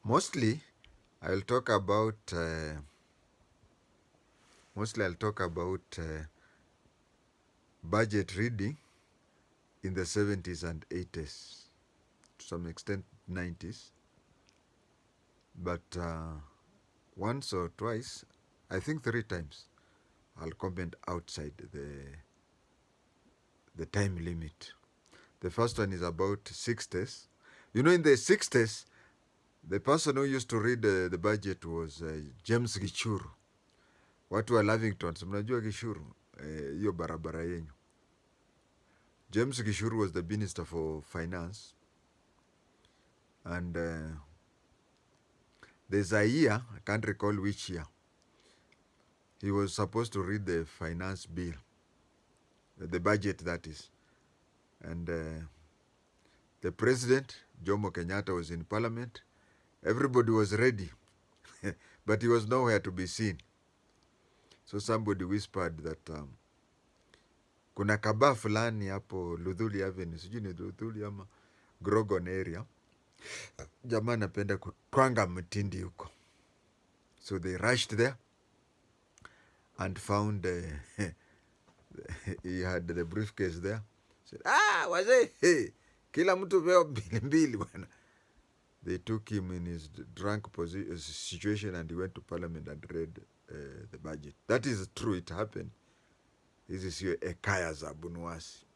Mostly, I'll talk about budget reading in the 70s and 80s, to some extent 90s. But once or twice, I think 3 times, I'll comment outside the time limit. The first one is about 60s. You know, in the 60s, the person who used to read the budget was James Gichuru. Watu wa Lavington, mnajua Gishuru, hiyo barabara yenyu. James Gishuru was the Minister for Finance. And there's a year, I can't recall which year, he was supposed to read the finance bill, the budget that is. And the president, Jomo Kenyatta, was in parliament. Everybody was ready, but he was nowhere to be seen. So somebody whispered that kuna kabaa fulani hapo Luthuli Avenue, sijui ni Luthuli ama Grogon area, jamaa anapenda kutwanga mtindi huko. So they rushed there and found he had the briefcase there. Said, wazee, hey, kila mtu veo mbili mbili bwana. They took him in his drunk situation and he went to parliament and read the budget. That is true, it happened. Hizi sio ekaya za Bunuwasi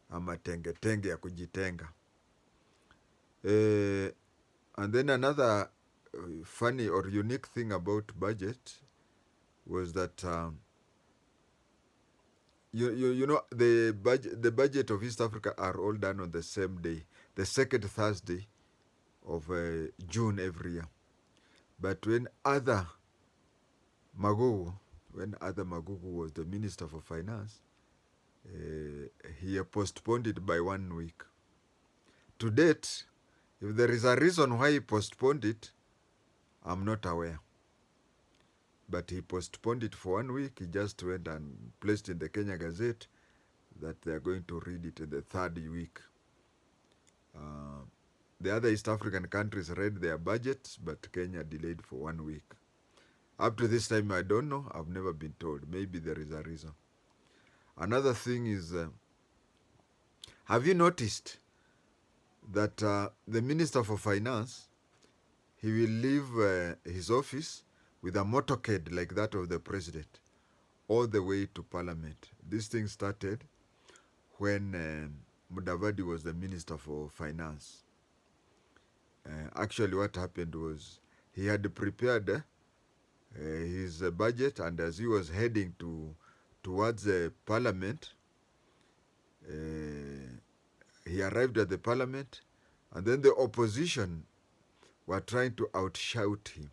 ama tenge tenge ya kujitenga. And then another funny or unique thing about budget was that you know the budget of East Africa are all done on the same day, the second Thursday of June every year. But when Other Magugu was the Minister for Finance, he postponed it by 1 week. To date, if there is a reason why he postponed it, I'm not aware. But he postponed it for 1 week. He just went and placed in the Kenya Gazette that they are going to read it in the third week. The other East African countries read their budgets, but Kenya delayed for 1 week. Up to this time, I don't know. I've never been told. Maybe there is a reason. Another thing is, have you noticed that the Minister for Finance, he will leave his office with a motorcade like that of the president all the way to parliament. This thing started when Mudavadi was the Minister for Finance. Actually, what happened was he had prepared his budget, and as he was heading towards the parliament, he arrived at the parliament, and then the opposition were trying to outshout him.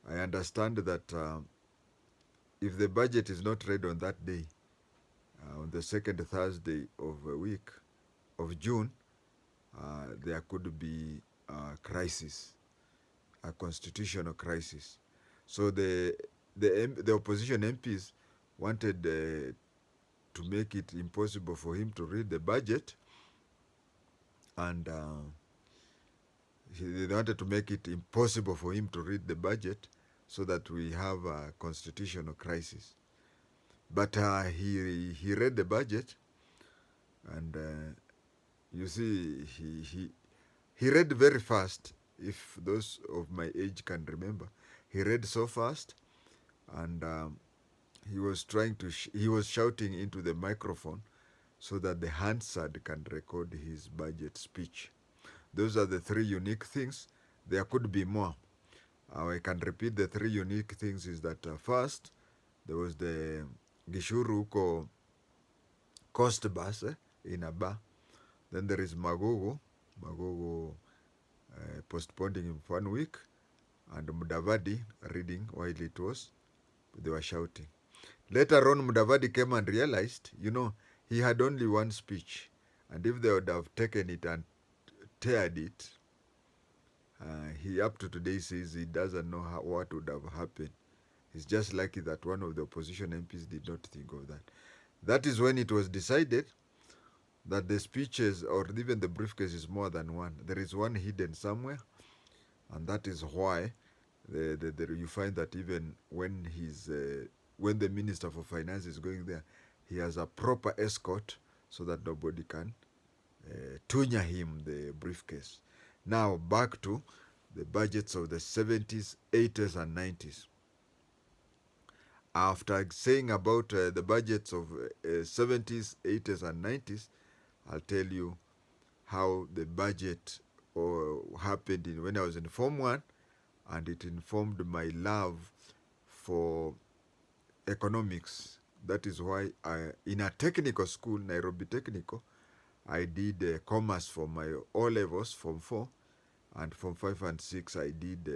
I understand that if the budget is not read on that day, on the second Thursday of a week of June, there could be a crisis, a constitutional crisis. So the opposition MPs wanted to make it impossible for him to read the budget, and they wanted to make it impossible for him to read the budget so that we have a constitutional crisis. But he read the budget, and you see, he read very fast. If those of my age can remember, he read so fast, and he was he was shouting into the microphone so that the Hansard can record his budget speech. Those are the 3 unique things. There could be more. I can repeat the 3 unique things is that first, there was the Gishuru Uko Coast Bus in a bar. Then there is Magogo postponing him for 1 week, and Mudavadi reading while it was, they were shouting. Later on, Mudavadi came and realized, he had only 1 speech, and if they would have taken it and teared it, he up to today says he doesn't know what would have happened. He's just lucky that one of the opposition MPs did not think of that. That is when it was decided that the speeches or even the briefcase is more than 1. There is 1 hidden somewhere, And that is why you find that even when the Minister for Finance is going there, he has a proper escort so that nobody can tunya him the briefcase. Now back to the budgets of the 70s, 80s, and 90s. After saying about the budgets of 70s, 80s, and 90s, I'll tell you how the budget happened when I was in Form 1, and it informed my love for economics. That is why in a technical school, Nairobi Technical, I did commerce for my O levels, Form 4, and Form 5 and 6, I did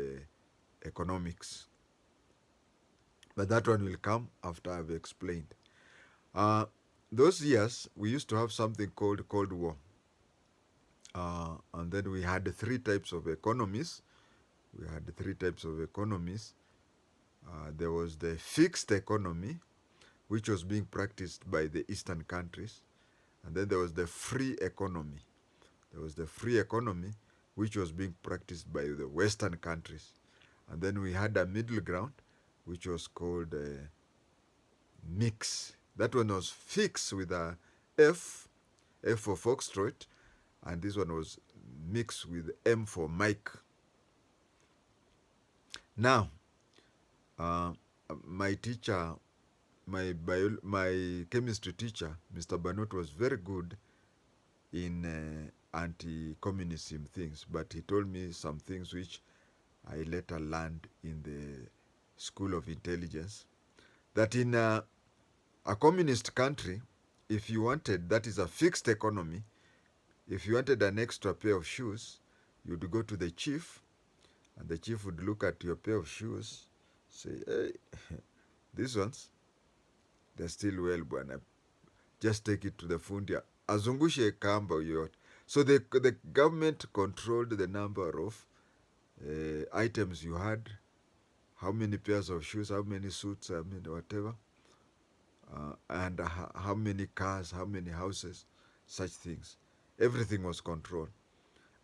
economics. But that one will come after I've explained. Those years, we used to have something called Cold War. And then we had three types of economies. There was the fixed economy, which was being practiced by the Eastern countries. And then there was the free economy. Which was being practiced by the Western countries. And then we had a middle ground, which was called mix. That one was fixed with a F for Foxtrot, and this one was mixed with M for Mike. Now, my teacher, my chemistry teacher, Mr. Banot, was very good in anti-communism things, but he told me some things which I later learned in the School of Intelligence, that in a communist country, if you wanted, that is a fixed economy, if you wanted an extra pair of shoes, you'd go to the chief, and the chief would look at your pair of shoes, say, hey, these ones, they're still well, bwana. Just take it to the fundi, azungushe kamba yote. So the government controlled the number of items you had, how many pairs of shoes, how many suits, I mean, whatever, and how many cars, how many houses, such things. Everything was controlled.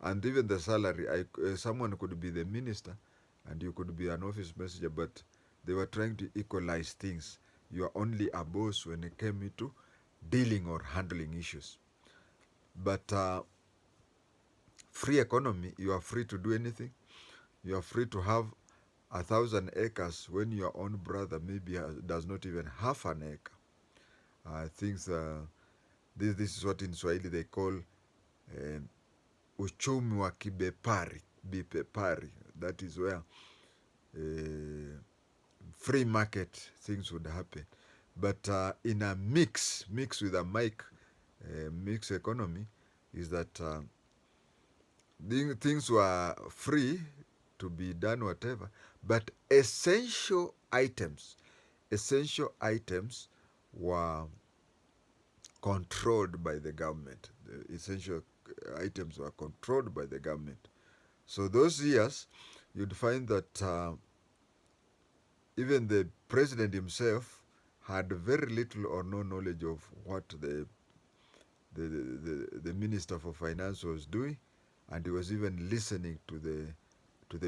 And even the salary, someone could be the minister and you could be an office messenger, but they were trying to equalize things. You are only a boss when it came into dealing or handling issues. But free economy, you are free to do anything. You are free to have 1,000 acres when your own brother maybe does not even have an acre. This is what in Swahili they call uchumi wa bipepari. That is where free market things would happen. But in a mix with a mixed economy, is that things were free to be done whatever, but essential items were controlled by the government. The essential items were controlled by the government. So those years, you'd find that even the president himself had very little or no knowledge of what the Minister for Finance was doing, and he was even listening to the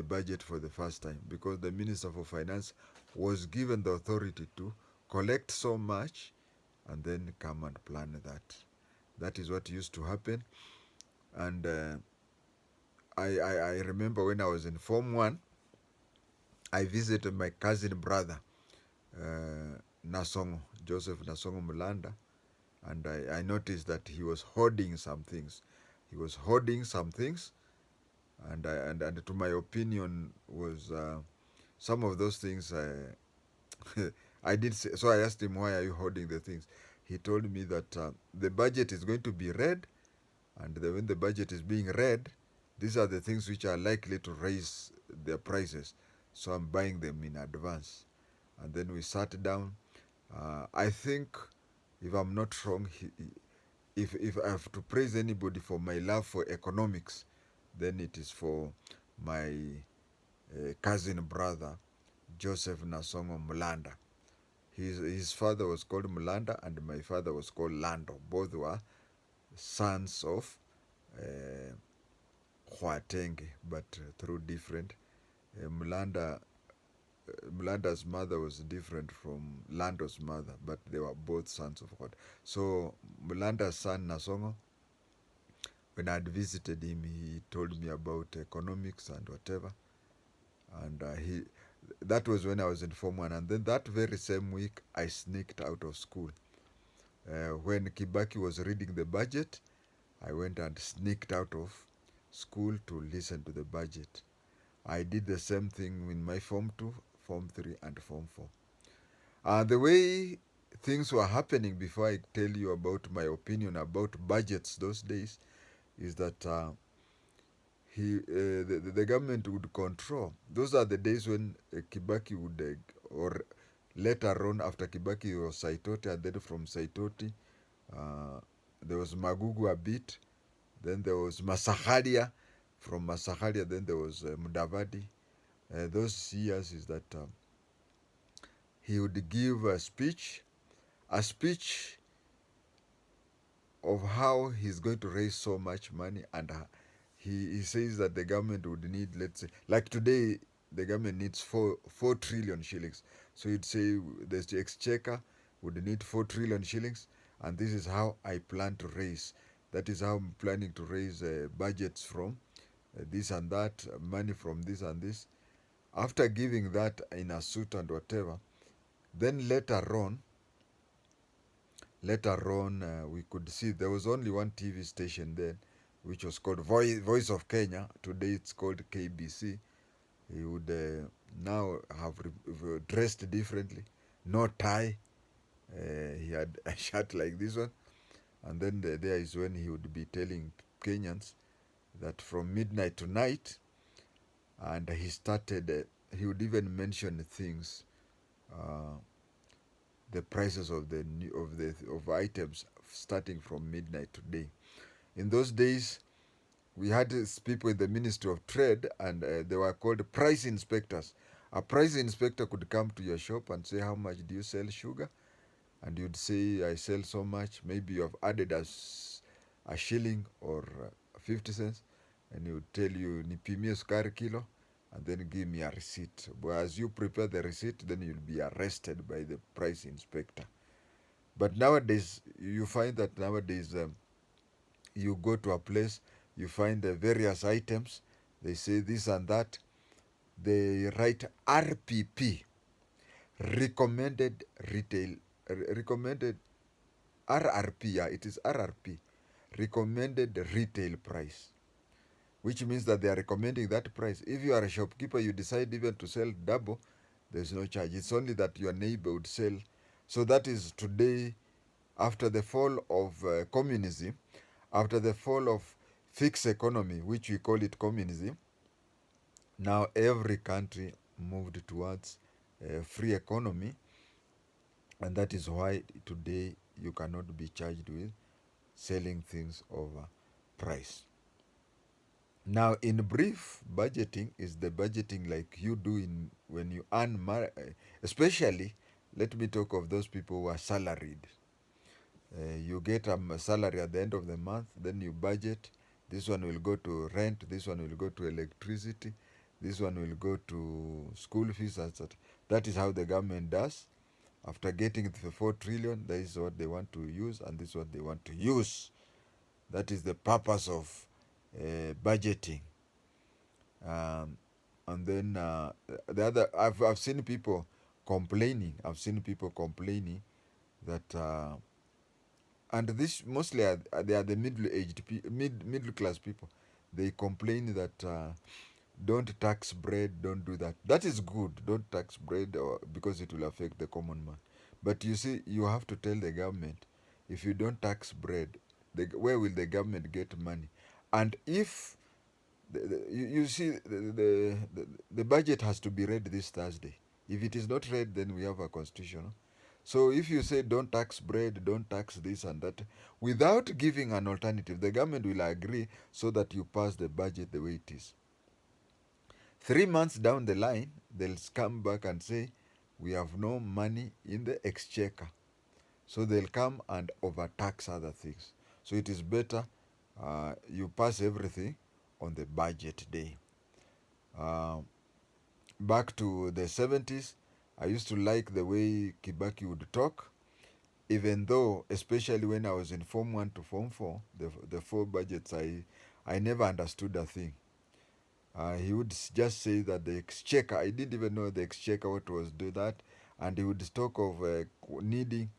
budget for the first time, because the Minister for Finance was given the authority to collect so much and then come and plan that. That is what used to happen. And I remember when I was in Form 1, I visited my cousin brother, Nasongo, Joseph Nasongo Mulanda, and I noticed that he was hoarding some things. And to my opinion was some of those things I did say. So I asked him, why are you hoarding the things? He told me that the budget is going to be read, and when the budget is being read, these are the things which are likely to raise their prices. So I'm buying them in advance. And then we sat down. I think, if I'm not wrong, if I have to praise anybody for my love for economics, then it is for my cousin brother, Joseph Nasongo Mulanda. His father was called Mulanda and my father was called Lando. Both were sons of JI-TENGE, but through different. Mlanda, Mlanda's mother was different from Lando's mother, but they were both sons of God. So Mlanda's son Nasongo, when I had visited him, he told me about economics and whatever, and that was when I was in Form 1. And then that very same week, I sneaked out of school. When Kibaki was reading the budget, I went and sneaked out of school to listen to the budget. I did the same thing in my Form 2, Form 3, and Form 4. The way things were happening, before I tell you about my opinion about budgets those days, is that the government would control. Those are the days when Kibaki would, or later on after Kibaki was Saitoti, and then from Saitoti, there was Magugu a bit, then there was Masaharia, from Masaharia, then there was Mudavadi. Those years is that he would give a speech of how he's going to raise so much money, and he says that the government would need, let's say, like today, the government needs 4 trillion shillings. So he'd say the exchequer would need 4 trillion shillings, and this is how I plan to raise. That is how I'm planning to raise budgets from this and that, money from this and this. After giving that in a suit and whatever, then later on, we could see there was only one TV station then, which was called Voice of Kenya. Today it's called KBC. He would now have dressed differently, no tie. He had a shirt like this one, and then there is when he would be telling Kenyans that from midnight to night, and he started. He would even mention things, uh, the prices of of items starting from midnight today. In those days, we had people in the Ministry of Trade, and they were called price inspectors. A price inspector could come to your shop and say, how much do you sell sugar? And you'd say, I sell so much. Maybe you have added a shilling or 50 cents, and he would tell you, nipimie sukari kilo, and then give me a receipt. But as you prepare the receipt, then you'll be arrested by the price inspector. But nowadays, you find that nowadays, you go to a place, you find the various items, they say this and that, they write RPP, recommended retail, recommended RRP, yeah, it is RRP, recommended retail price, which means that they are recommending that price. If you are a shopkeeper, you decide even to sell double, there's no charge. It's only that your neighbor would sell. So that is today, after the fall of communism, after the fall of fixed economy, which we call it communism, now every country moved towards free economy, and that is why today you cannot be charged with selling things over price. Now, in brief, budgeting is the budgeting like you do in when you earn money. Especially, let me talk of those people who are salaried. You get a salary at the end of the month, then you budget. This one will go to rent, this one will go to electricity, this one will go to school fees, etc. That is how the government does. After getting the 4 trillion, that is what they want to use, and this is what they want to use. That is the purpose of budgeting. And then the other, I've seen people complaining. I've seen people complaining that and this mostly they are the middle-aged middle class people. They complain that don't tax bread, don't do that. That is good. Don't tax bread, because it will affect the common man. But you see, you have to tell the government, if you don't tax bread, where will the government get money? And if you see, the budget has to be read this Thursday. If it is not read, then we have a constitution. So if you say don't tax bread, don't tax this and that, without giving an alternative, the government will agree so that you pass the budget the way it is. 3 months down the line, they'll come back and say, we have no money in the exchequer. So they'll come and overtax other things. So it is better you pass everything on the budget day. Uh, Back to the 70s, I used to like the way Kibaki would talk, even though, especially when I was in Form 1 to Form 4, the four budgets, I never understood a thing. He would just say that the exchequer, I didn't even know the exchequer what was do that, and he would talk of needing.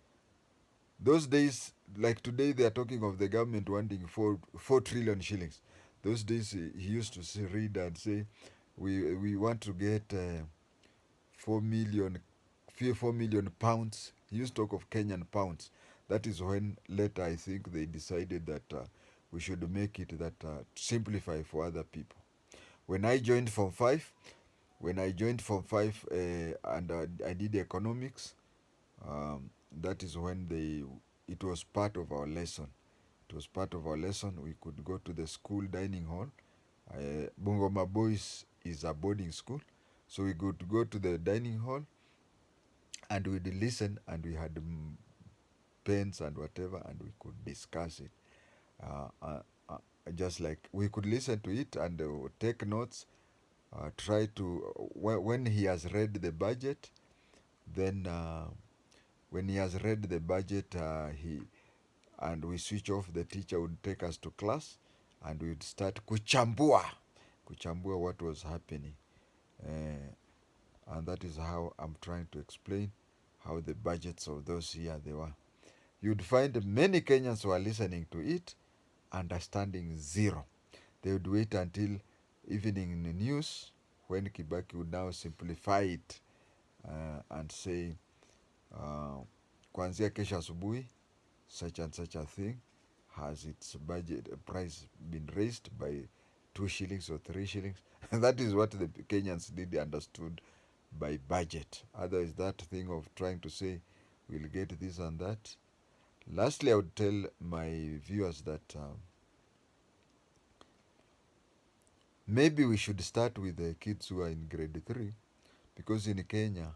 Those days, like today, they are talking of the government wanting 4 trillion shillings. Those days, he used to read and say, we want to get 4 million, 4 million pounds. He used to talk of Kenyan pounds. That is when later I think they decided that we should make it that simplify for other people. When I joined Form 5, and I did economics, that is when it was part of our lesson. It was part of our lesson. We could go to the school dining hall. Bungoma Boys is a boarding school. So we could go to the dining hall and we'd listen, and we had pens and whatever, and we could discuss it. Uh, uh, uh, just like we could listen to it and take notes, try to, when he has read the budget, then when he has read the budget, and we switch off, the teacher would take us to class and we'd start kuchambua what was happening. And that is how I'm trying to explain how the budgets of those years they were. You'd find many Kenyans who are listening to it understanding zero. They would wait until evening in the news when Kibaki would now simplify it and say, kuanzia kesho asubuhi, such and such a thing has its budget price been raised by 2 shillings or 3 shillings. And that is what the Kenyans did understood by budget. Otherwise, that thing of trying to say we'll get this and that. Lastly, I would tell my viewers that maybe we should start with the kids who are in grade 3, because in Kenya,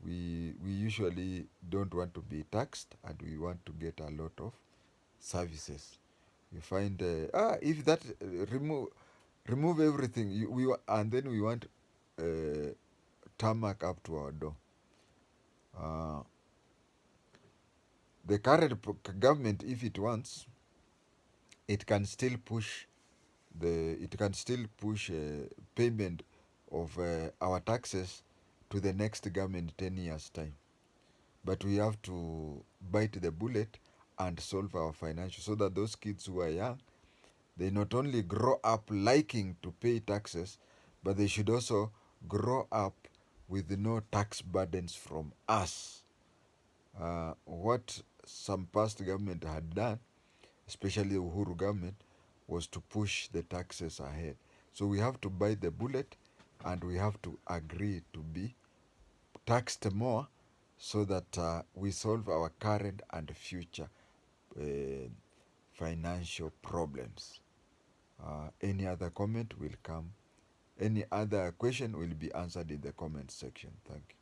we usually don't want to be taxed and we want to get a lot of services. You find, if that, remove everything, and then we want tarmac up to our door. The current government, if it wants, it can still push payment of our taxes to the next government 10 years time. But we have to bite the bullet and solve our financial, so that those kids who are young, they not only grow up liking to pay taxes, but they should also grow up with no tax burdens from us. What some past government had done, especially the Uhuru government, was to push the taxes ahead. So we have to bite the bullet and we have to agree to be taxed more, so that we solve our current and future financial problems. Any other comment will come. Any other question will be answered in the comment section. Thank you.